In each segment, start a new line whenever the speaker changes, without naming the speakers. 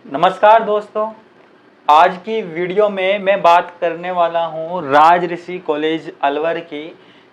नमस्कार दोस्तों। आज की वीडियो में मैं बात करने वाला हूं राजऋषि कॉलेज अलवर की।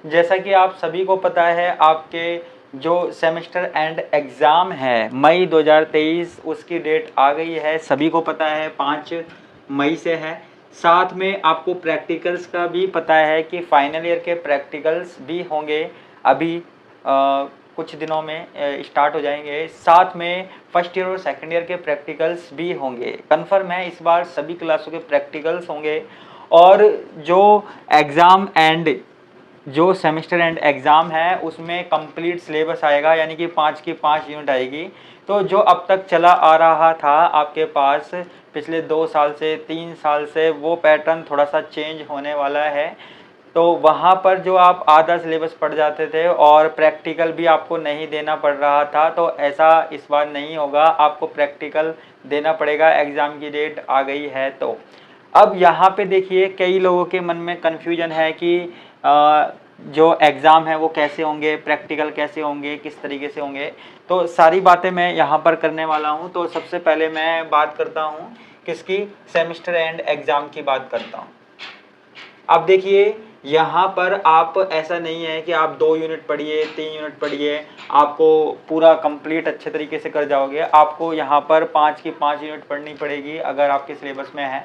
जैसा कि आप सभी को पता है, आपके जो सेमेस्टर एंड एग्ज़ाम है मई 2023 उसकी डेट आ गई है। सभी को पता है 5 मई से है। साथ में आपको प्रैक्टिकल्स का भी पता है कि फाइनल ईयर के प्रैक्टिकल्स भी होंगे। अभी कुछ दिनों में स्टार्ट हो जाएंगे। साथ में फर्स्ट ईयर और सेकंड ईयर के प्रैक्टिकल्स भी होंगे। कन्फर्म है, इस बार सभी क्लासों के प्रैक्टिकल्स होंगे। और जो एग्ज़ाम एंड जो सेमेस्टर एंड एग्ज़ाम है उसमें कंप्लीट सिलेबस आएगा, यानी कि 5 की 5 यूनिट आएगी। तो जो अब तक चला आ रहा था आपके पास पिछले 2 साल से 3 साल से, वो पैटर्न थोड़ा सा चेंज होने वाला है। तो वहाँ पर जो आप आधा सिलेबस पढ़ जाते थे और प्रैक्टिकल भी आपको नहीं देना पड़ रहा था, तो ऐसा इस बार नहीं होगा। आपको प्रैक्टिकल देना पड़ेगा। एग्ज़ाम की डेट आ गई है। तो अब यहाँ पे देखिए, कई लोगों के मन में कन्फ्यूजन है कि जो एग्ज़ाम है वो कैसे होंगे, प्रैक्टिकल कैसे होंगे, किस तरीके से होंगे। तो सारी बातें मैं यहाँ पर करने वाला हूँ। तो सबसे पहले मैं बात करता हूँ किसकी, सेमेस्टर एंड एग्ज़ाम की बात करता हूँ। अब देखिए, यहाँ पर आप ऐसा नहीं है कि आप 2 यूनिट पढ़िए 3 यूनिट पढ़िए आपको पूरा कंप्लीट अच्छे तरीके से कर जाओगे। आपको यहाँ पर 5 की 5 यूनिट पढ़नी पड़ेगी अगर आपके सिलेबस में है।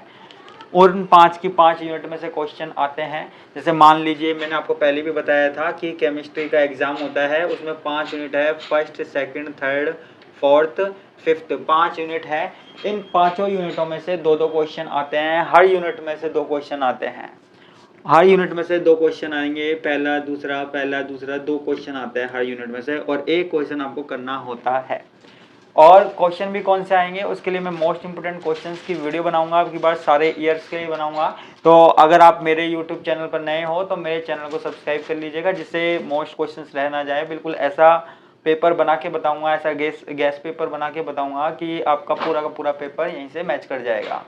उन 5 की 5 यूनिट में से क्वेश्चन आते हैं। जैसे मान लीजिए, मैंने आपको पहले भी बताया था कि केमिस्ट्री का एग्ज़ाम होता है, उसमें 5 यूनिट है। First, second, third, fourth, fifth, 5 unit है। इन पाँचों यूनिटों में से 2-2 क्वेश्चन आते हैं। हर यूनिट में से 2 क्वेश्चन आते हैं। हर यूनिट में से 2 क्वेश्चन आएंगे, पहला दूसरा, पहला दूसरा, 2 क्वेश्चन आते हैं हर यूनिट में से, और एक क्वेश्चन आपको करना होता है। और क्वेश्चन भी कौन से आएंगे उसके लिए मैं मोस्ट इंपोर्टेंट क्वेश्चंस की वीडियो बनाऊंगा। अब की बार सारे ईयर्स के लिए बनाऊंगा। तो अगर आप मेरे यूट्यूब चैनल पर नए हो तो मेरे चैनल को सब्सक्राइब कर लीजिएगा, जिससे मोस्ट क्वेश्चंस रह ना जाए। बिल्कुल ऐसा पेपर बना के बताऊंगा, ऐसा गैस पेपर बना के बताऊंगा कि आपका पूरा का पूरा पेपर यहीं से मैच कर जाएगा।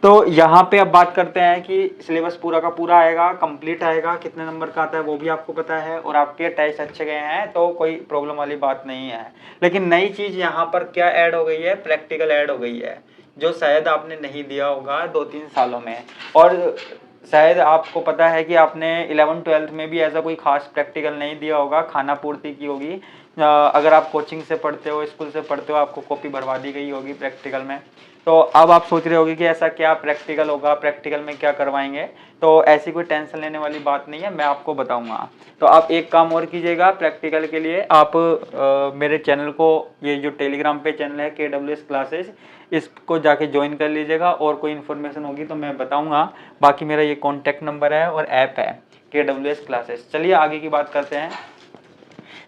तो यहाँ पे अब बात करते हैं कि सिलेबस पूरा का पूरा आएगा, कंप्लीट आएगा। कितने नंबर का आता है वो भी आपको पता है, और आपके टेस्ट अच्छे गए हैं तो कोई प्रॉब्लम वाली बात नहीं है। लेकिन नई चीज़ यहाँ पर क्या ऐड हो गई है, प्रैक्टिकल ऐड हो गई है, जो शायद आपने नहीं दिया होगा 2-3 सालों में। और शायद आपको पता है कि आपने 11th-12th में भी ऐसा कोई खास प्रैक्टिकल नहीं दिया होगा, खाना पूर्ति की होगी। अगर आप कोचिंग से पढ़ते हो, स्कूल से पढ़ते हो, आपको कॉपी भरवा दी गई होगी प्रैक्टिकल में। तो अब आप सोच रहे होगे कि ऐसा क्या प्रैक्टिकल होगा, प्रैक्टिकल में क्या करवाएंगे। तो ऐसी कोई टेंशन लेने वाली बात नहीं है, मैं आपको बताऊंगा। तो आप एक काम और कीजिएगा, प्रैक्टिकल के लिए आप मेरे चैनल को, ये जो टेलीग्राम पे चैनल है KWS क्लासेस, इसको जाके ज्वाइन कर लीजिएगा। और कोई इन्फॉर्मेशन होगी तो मैं बताऊंगा। बाकी मेरा ये कॉन्टैक्ट नंबर है और ऐप है KWS क्लासेस। चलिए आगे की बात करते हैं।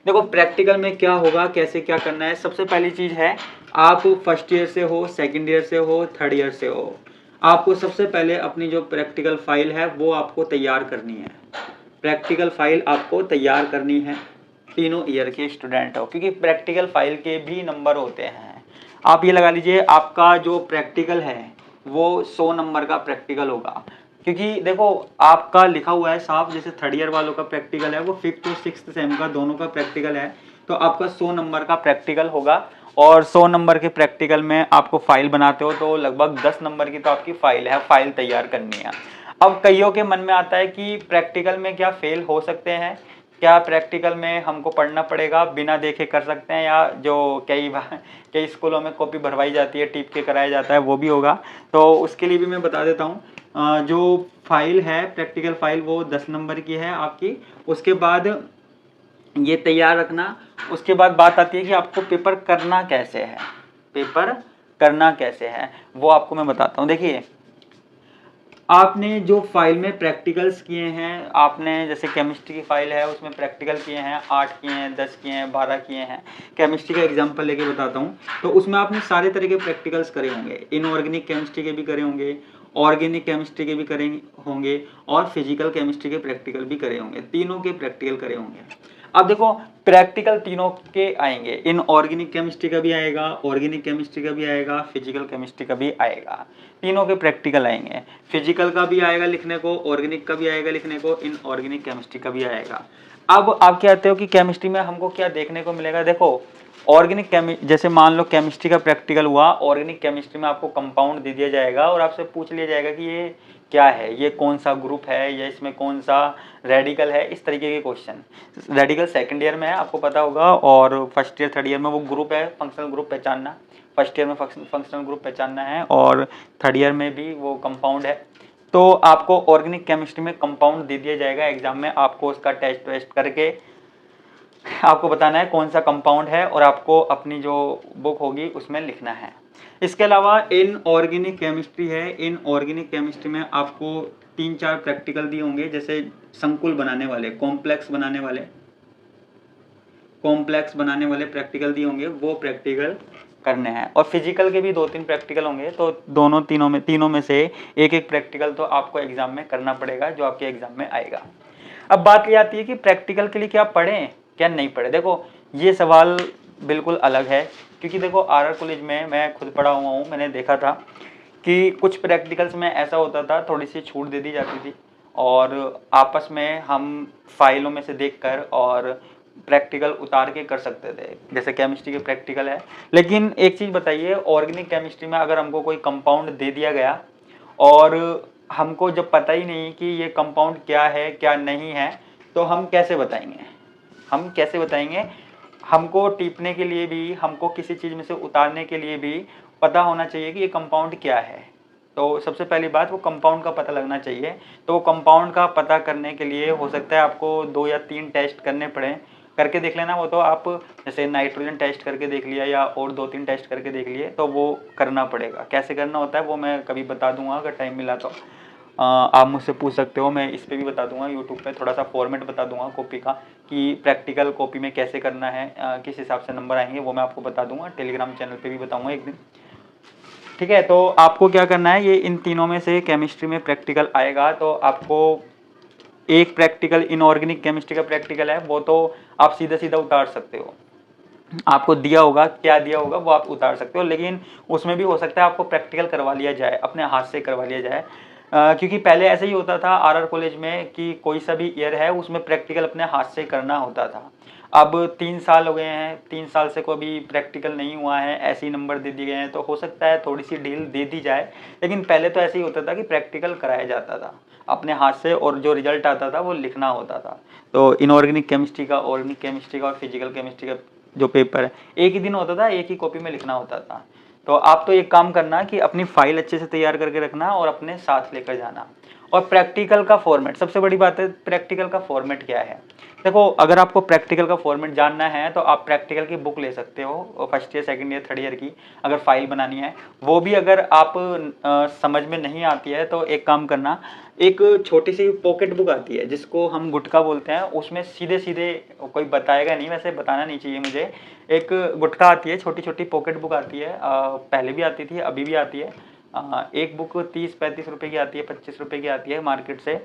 देखो, प्रैक्टिकल में क्या होगा, कैसे क्या करना है। सबसे पहली चीज़ है, आप फर्स्ट ईयर से हो, सेकंड ईयर से हो, थर्ड ईयर से हो, आपको सबसे पहले अपनी जो प्रैक्टिकल फाइल है वो आपको तैयार करनी है। प्रैक्टिकल फाइल आपको तैयार करनी है, तीनों ईयर के स्टूडेंट हो, क्योंकि प्रैक्टिकल फाइल के भी नंबर होते हैं। आप ये लगा लीजिए, आपका जो प्रैक्टिकल है वो 100 नंबर का प्रैक्टिकल होगा। क्योंकि देखो, आपका लिखा हुआ है साफ, जैसे थर्ड ईयर वालों का प्रैक्टिकल है वो 5th और 6th सेम का दोनों का प्रैक्टिकल है। तो आपका 100 नंबर का प्रैक्टिकल होगा। और 100 नंबर के प्रैक्टिकल में आपको फाइल बनाते हो तो लगभग 10 नंबर की तो आपकी फाइल है, फाइल तैयार करनी है। अब कईयों के मन में आता है कि प्रैक्टिकल में क्या फेल हो सकते हैं, क्या प्रैक्टिकल में हमको पढ़ना पड़ेगा, बिना देखे कर सकते हैं, या जो कई स्कूलों में कॉपी भरवाई जाती है, टिप के कराया जाता है, वो भी होगा। तो उसके लिए भी मैं बता देता हूँ। जो फाइल है, प्रैक्टिकल फाइल, वो 10 नंबर की है आपकी। उसके बाद ये तैयार रखना। उसके बाद बात आती है कि आपको पेपर करना कैसे है। पेपर करना कैसे है वो आपको मैं बताता हूँ। देखिए, आपने जो फाइल में प्रैक्टिकल्स किए हैं, आपने जैसे केमिस्ट्री की फाइल है उसमें प्रैक्टिकल किए हैं, 8 किए हैं, 10 किए हैं, 12 किए हैं। केमिस्ट्री का एग्जांपल लेके बताता हूँ। तो उसमें आपने सारे तरह के प्रैक्टिकल्स करे होंगे। इनऑर्गेनिक केमिस्ट्री के भी करे होंगे, ऑर्गेनिक केमिस्ट्री के भी करे होंगे, और फिजिकल केमिस्ट्री के प्रैक्टिकल भी करे होंगे। तीनों के प्रैक्टिकल करे होंगे। अब देखो, प्रैक्टिकल तीनों के आएंगे। इनऑर्गेनिक केमिस्ट्री का भी आएगा, ऑर्गेनिक केमिस्ट्री का भी आएगा, फिजिकल केमिस्ट्री का भी आएगा। तीनों के प्रैक्टिकल आएंगे। फिजिकल का भी आएगा लिखने को, ऑर्गेनिक का भी आएगा लिखने को, इनऑर्गेनिक केमिस्ट्री का भी आएगा। अब आप कहते हो कि केमिस्ट्री में हमको क्या देखने को मिलेगा। देखो, ऑर्गेनिक जैसे मान लो केमिस्ट्री का प्रैक्टिकल हुआ, ऑर्गेनिक केमिस्ट्री में आपको कंपाउंड दे दिया जाएगा और आपसे पूछ लिया जाएगा कि ये क्या है, ये कौन सा ग्रुप है, या इसमें कौन सा रेडिकल है, इस तरीके के क्वेश्चन। रेडिकल सेकंड ईयर में है, आपको पता होगा, और फर्स्ट ईयर थर्ड ईयर में वो ग्रुप है, फंक्शनल ग्रुप पहचानना। फर्स्ट ईयर में फंक्शनल ग्रुप पहचानना है और थर्ड ईयर में भी वो कंपाउंड है। तो आपको ऑर्गेनिक केमिस्ट्री में कंपाउंड दे दिया जाएगा एग्जाम में, आपको उसका टेस्ट वेस्ट करके आपको बताना है कौन सा कंपाउंड है और आपको अपनी जो बुक होगी उसमें लिखना है। इसके अलावा इनऑर्गेनिक केमिस्ट्री है, इनऑर्गेनिक केमिस्ट्री में आपको 3-4 प्रैक्टिकल दिए होंगे, जैसे संकुल बनाने वाले, कॉम्प्लेक्स बनाने वाले प्रैक्टिकल दिए होंगे, वो प्रैक्टिकल करने हैं। और फिजिकल के भी 2-3 प्रैक्टिकल होंगे, तो तीनों में से एक प्रैक्टिकल तो आपको एग्जाम में करना पड़ेगा, जो आपके एग्जाम में आएगा। अब बात ये आती है कि प्रैक्टिकल के लिए क्या पढ़ें क्या नहीं पढ़े। देखो ये सवाल बिल्कुल अलग है, क्योंकि देखो आरआर कॉलेज में मैं खुद पढ़ा हुआ हूँ, मैंने देखा था कि कुछ प्रैक्टिकल्स में ऐसा होता था, थोड़ी सी छूट दे दी जाती थी और आपस में हम फाइलों में से देखकर और प्रैक्टिकल उतार के कर सकते थे, जैसे केमिस्ट्री के प्रैक्टिकल है। लेकिन एक चीज़ बताइए, ऑर्गेनिक केमिस्ट्री में अगर हमको कोई कंपाउंड दे दिया गया और हमको जब पता ही नहीं कि ये कंपाउंड क्या है क्या नहीं है, तो हम कैसे बताएंगे? हमको टीपने के लिए भी, हमको किसी चीज़ में से उतारने के लिए भी पता होना चाहिए कि ये कंपाउंड क्या है। तो सबसे पहली बात, वो कंपाउंड का पता लगना चाहिए। तो वो कंपाउंड का पता करने के लिए हो सकता है आपको 2 या 3 टेस्ट करने पड़े, करके देख लेना। वो तो आप जैसे नाइट्रोजन टेस्ट करके देख लिया या और 2-3 टेस्ट करके देख लिए, तो वो करना पड़ेगा। कैसे करना होता है वो मैं कभी बता दूंगा, अगर टाइम मिला तो आप मुझसे पूछ सकते हो। मैं इस पर भी बता दूंगा, यूट्यूब पे थोड़ा सा फॉर्मेट बता दूंगा कॉपी का, कि प्रैक्टिकल कॉपी में कैसे करना है, किस हिसाब से नंबर आएंगे, वो मैं आपको बता दूंगा। टेलीग्राम चैनल पे भी बताऊंगा एक दिन, ठीक है। तो आपको क्या करना है, ये इन तीनों में से केमिस्ट्री में प्रैक्टिकल आएगा, तो आपको एक प्रैक्टिकल इनऑर्गेनिक केमिस्ट्री का प्रैक्टिकल है, वो तो आप सीधा सीधा उतार सकते हो। आपको दिया होगा, क्या दिया होगा वो आप उतार सकते हो, लेकिन उसमें भी हो सकता है आपको प्रैक्टिकल करवा लिया जाए, अपने हाथ से करवा लिया जाए। क्योंकि पहले ऐसे ही होता था आरआर कॉलेज में कि कोई सा भी ईयर है उसमें प्रैक्टिकल अपने हाथ से करना होता था। अब 3 साल हो गए हैं, 3 साल से कोई भी प्रैक्टिकल नहीं हुआ है, ऐसे ही नंबर दे दिए गए हैं, तो हो सकता है थोड़ी सी ढील दे दी जाए। लेकिन पहले तो ऐसे ही होता था कि प्रैक्टिकल कराया जाता था अपने हाथ से, और जो रिजल्ट आता था वो लिखना होता था। तो इनऑर्गेनिक केमिस्ट्री का, ऑर्गेनिक केमिस्ट्री का और फिजिकल केमिस्ट्री का जो पेपर है, एक ही दिन होता था, एक ही कॉपी में लिखना होता था। तो आप तो एक काम करना कि अपनी फाइल अच्छे से तैयार करके रखना और अपने साथ लेकर जाना। और प्रैक्टिकल का फॉर्मेट, सबसे बड़ी बात है प्रैक्टिकल का फॉर्मेट क्या है। देखो अगर आपको प्रैक्टिकल का फॉर्मेट जानना है तो आप प्रैक्टिकल की बुक ले सकते हो, first year second year third year की, अगर फाइल बनानी है। वो भी अगर आप समझ में नहीं आती है तो एक काम करना, एक छोटी सी पॉकेट बुक आती है जिसको हम गुटका बोलते हैं, उसमें सीधे सीधे कोई बताएगा नहीं, वैसे बताना नहीं चाहिए मुझे। एक गुटका आती है, छोटी छोटी पॉकेट बुक आती है, पहले भी आती थी, अभी भी आती है। एक बुक 30-35 रुपए की आती है, 25 रुपए की आती है, मार्केट से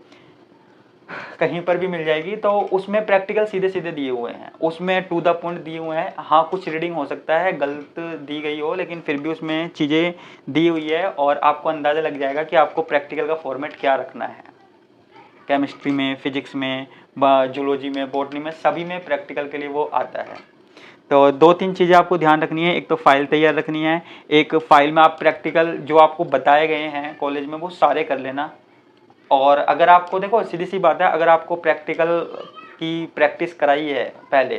कहीं पर भी मिल जाएगी। तो उसमें प्रैक्टिकल सीधे सीधे दिए हुए हैं, उसमें टू द पॉइंट दिए हुए हैं। हाँ कुछ रीडिंग हो सकता है गलत दी गई हो, लेकिन फिर भी उसमें चीज़ें दी हुई है और आपको अंदाज़ा लग जाएगा कि आपको प्रैक्टिकल का फॉर्मेट क्या रखना है। केमिस्ट्री में, फिजिक्स में, जूलॉजी में, बॉटनी में, सभी में प्रैक्टिकल के लिए वो आता है। तो 2-3 चीज़ें आपको ध्यान रखनी है। एक तो फाइल तैयार रखनी है, एक फाइल में आप प्रैक्टिकल जो आपको बताए गए हैं कॉलेज में वो सारे कर लेना। और अगर आपको, देखो सीधी सी बात है, अगर आपको प्रैक्टिकल की प्रैक्टिस कराई है पहले,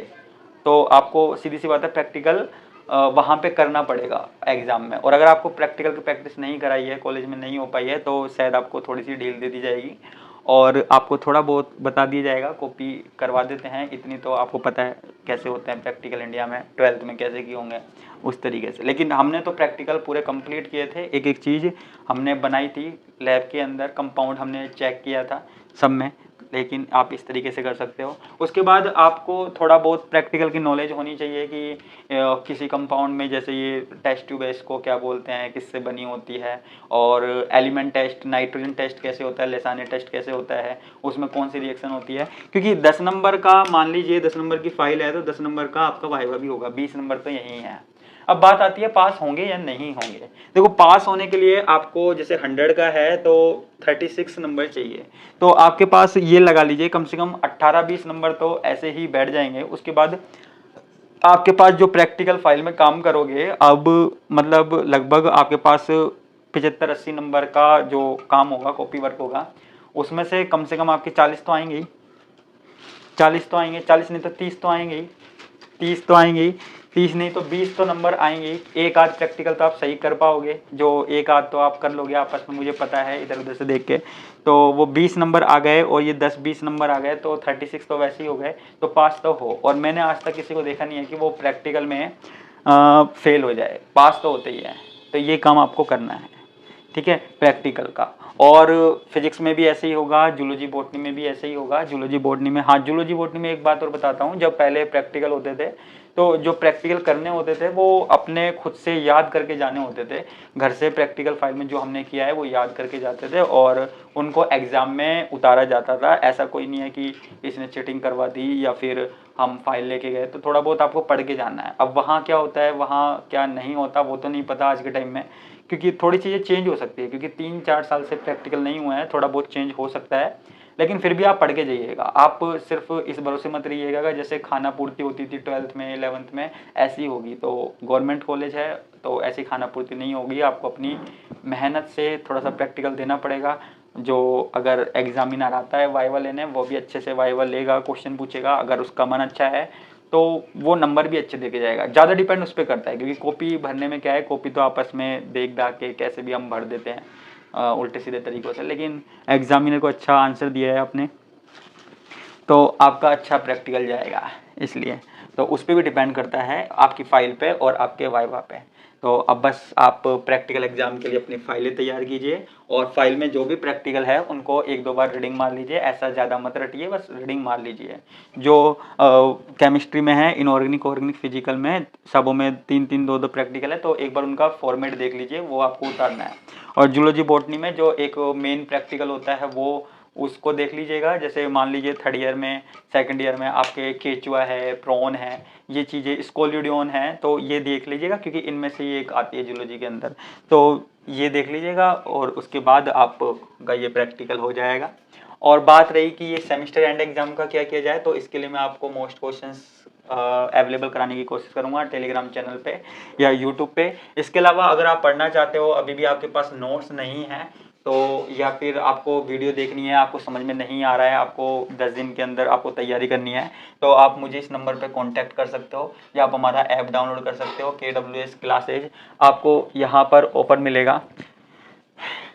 तो आपको सीधी सी बात है प्रैक्टिकल वहाँ पे करना पड़ेगा एग्ज़ाम में। और अगर आपको प्रैक्टिकल की प्रैक्टिस नहीं कराई है, कॉलेज में नहीं हो पाई है, तो शायद आपको थोड़ी सी ढील दे दी जाएगी और आपको थोड़ा बहुत बता दिया जाएगा, कॉपी करवा देते हैं इतनी, तो आपको पता है कैसे होते हैं प्रैक्टिकल इंडिया में, 12th में कैसे किए होंगे उस तरीके से। लेकिन हमने तो प्रैक्टिकल पूरे कंप्लीट किए थे, एक एक चीज़ हमने बनाई थी लैब के अंदर, कंपाउंड हमने चेक किया था सब में। लेकिन आप इस तरीके से कर सकते हो। उसके बाद आपको थोड़ा बहुत प्रैक्टिकल की नॉलेज होनी चाहिए कि किसी कंपाउंड में, जैसे ये टेस्ट ट्यूब है, इसको क्या बोलते हैं, किससे बनी होती है, और एलिमेंट टेस्ट, नाइट्रोजन टेस्ट कैसे होता है, लेसाने टेस्ट कैसे होता है, उसमें कौन सी रिएक्शन होती है। क्योंकि 10 नंबर का, मान लीजिए 10 नंबर की फाइल है तो 10 नंबर का आपका वाइवा भी होगा, 20 नंबर तो यही है। अब बात आती है पास होंगे या नहीं होंगे। देखो पास होने के लिए आपको, जैसे 100 का है तो 36 नंबर चाहिए, तो आपके पास ये लगा लीजिए कम से कम 18-20 नंबर तो ऐसे ही बैठ जाएंगे। उसके बाद आपके पास जो प्रैक्टिकल फाइल में काम करोगे, अब मतलब लगभग आपके पास 75-80 नंबर का जो काम होगा, कॉपी वर्क होगा, उसमें से कम आपके 40 तो आएंगे ही, 40 तो आएंगे, 40 नहीं तो 30 तो आएंगे ही, 30 तो आएंगे ही, 30 नहीं तो 20 तो नंबर आएंगे ही। एक आध प्रैक्टिकल तो आप सही कर पाओगे, जो एक आध तो आप कर लोगे आपस में, मुझे पता है इधर उधर से देख के। तो वो 20 नंबर आ गए और ये 10-20 नंबर आ गए, तो 36 तो वैसे ही हो गए, तो पास तो हो। और मैंने आज तक किसी को देखा नहीं है कि वो प्रैक्टिकल में फेल हो जाए, पास तो होते ही है। तो ये काम आपको करना है, ठीक है, प्रैक्टिकल का। और फिजिक्स में भी ऐसे ही होगा, जूलॉजी बॉटनी में भी ऐसे ही होगा। जूलॉजी बॉटनी में, हाँ जूलॉजी बॉटनी में एक बात और बताता हूँ, जब पहले प्रैक्टिकल होते थे तो जो प्रैक्टिकल करने होते थे वो अपने खुद से याद करके जाने होते थे। घर से प्रैक्टिकल फाइल में जो हमने किया है वो याद करके जाते थे और उनको एग्जाम में उतारा जाता था। ऐसा कोई नहीं है कि इसने चीटिंग करवा दी या फिर हम फाइल लेके गए, तो थोड़ा बहुत आपको पढ़ के जाना है। अब वहाँ क्या होता है, वहाँ क्या नहीं होता वो तो नहीं पता आज के टाइम में, क्योंकि थोड़ी चीज़ें चेंज हो सकती है, क्योंकि 3-4 साल से प्रैक्टिकल नहीं हुआ है, थोड़ा बहुत चेंज हो सकता है। लेकिन फिर भी आप पढ़ के जाइएगा। आप सिर्फ इस भरोसे मत रहिएगा जैसे खाना पूर्ति होती थी 12th में 11th में, ऐसी होगी। तो गवर्नमेंट कॉलेज है तो ऐसी खाना पूर्ति नहीं होगी, आपको अपनी मेहनत से थोड़ा सा प्रैक्टिकल देना पड़ेगा। जो अगर एग्जामिनर आता है वाइवा लेने, वो भी अच्छे से वाइवा लेगा, क्वेश्चन पूछेगा, अगर उसका मन अच्छा है तो वो नंबर भी अच्छे देके जाएगा। ज़्यादा डिपेंड उस पर करता है, क्योंकि कॉपी भरने में क्या है, कॉपी तो आपस में देख दाख के कैसे भी हम भर देते हैं उल्टे सीधे तरीक़ों से, लेकिन एग्जामिनर को अच्छा आंसर दिया है आपने तो आपका अच्छा प्रैक्टिकल जाएगा। इसलिए तो उस पर भी डिपेंड करता है आपकी फ़ाइल पे और आपके वाइवा पे। तो अब बस आप प्रैक्टिकल एग्जाम के लिए अपनी फाइलें तैयार कीजिए और फाइल में जो भी प्रैक्टिकल है उनको 1-2 बार रीडिंग मार लीजिए, ऐसा ज़्यादा मत रटिए, बस रीडिंग मार लीजिए। जो केमिस्ट्री में है, इनऑर्गेनिक, ऑर्गेनिक, फिजिकल में सबों में 3-3, 2-2 प्रैक्टिकल है, तो एक बार उनका फॉर्मेट देख लीजिए, वो आपको उतारना है। और जूलॉजी बॉटनी में जो एक मेन प्रैक्टिकल होता है वो उसको देख लीजिएगा। जैसे मान लीजिए 3rd ईयर में, 2nd ईयर में आपके केचुआ है, प्रॉन है, ये चीज़ें स्कोलिडियन है, तो ये देख लीजिएगा, क्योंकि इनमें से ये एक आती है जूलॉजी के अंदर, तो ये देख लीजिएगा और उसके बाद आपका ये प्रैक्टिकल हो जाएगा। और बात रही कि ये सेमेस्टर एंड एग्जाम का क्या किया जाए, तो इसके लिए मैं आपको मोस्ट क्वेश्चंस अवेलेबल कराने की कोशिश करूंगा टेलीग्राम चैनल पे या यूट्यूब पे। इसके अलावा अगर आप पढ़ना चाहते हो, अभी भी आपके पास नोट्स नहीं है, तो या फिर आपको वीडियो देखनी है, आपको समझ में नहीं आ रहा है, आपको 10 दिन के अंदर आपको तैयारी करनी है, तो आप मुझे इस नंबर पे कांटेक्ट कर सकते हो या आप हमारा ऐप डाउनलोड कर सकते हो, KWS क्लासेज। आपको यहाँ पर ऑफर मिलेगा,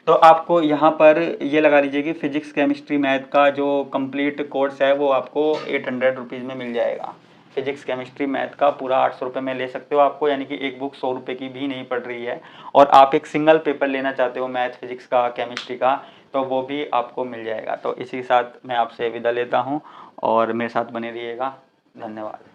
तो आपको यहाँ पर ये लगा लीजिए कि फिजिक्स केमिस्ट्री मैथ का जो कंप्लीट कोर्स है वो आपको 800 रुपीज़ में मिल जाएगा। फिजिक्स केमिस्ट्री मैथ का पूरा 800 रुपये में ले सकते हो आपको, यानी कि एक बुक 100 रुपये की भी नहीं पड़ रही है। और आप एक सिंगल पेपर लेना चाहते हो मैथ फिजिक्स का, केमिस्ट्री का, तो वो भी आपको मिल जाएगा। तो इसी के साथ मैं आपसे विदा लेता हूँ और मेरे साथ बने रहिएगा। धन्यवाद।